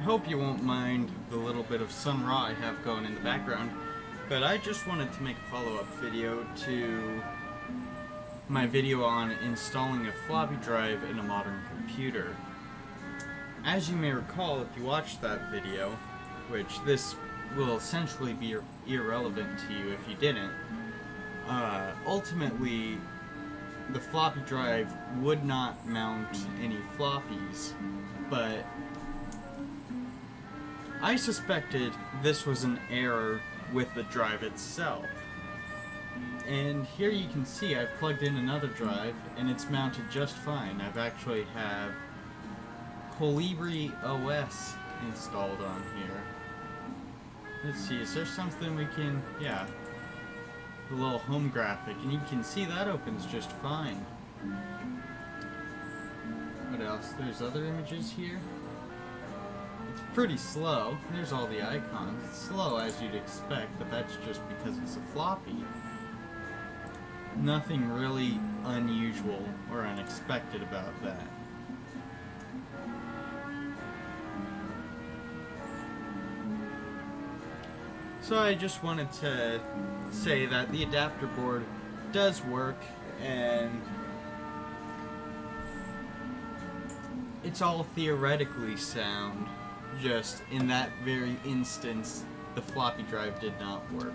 hope you won't mind the little bit of sun ra I have going in the background, but I just wanted to make a follow-up video to my video on installing a floppy drive in a modern computer. As you may recall, if you watched that video, which this will essentially be irrelevant to you if you didn't, ultimately the floppy drive would not mount any floppies, but I suspected this was an error with the drive itself. And here you can see I've plugged in another drive and it's mounted just fine. I've actually have Colibri OS installed on here. Let's see, is there something we can, yeah, the little home graphic, and you can see that opens just fine. What else? There's other images here. It's pretty slow. There's all the icons. It's slow as you'd expect, but that's just because it's a floppy. Nothing really unusual or unexpected about that. So I just wanted to say that the adapter board does work, and it's all theoretically sound. Just in that very instance, the floppy drive did not work.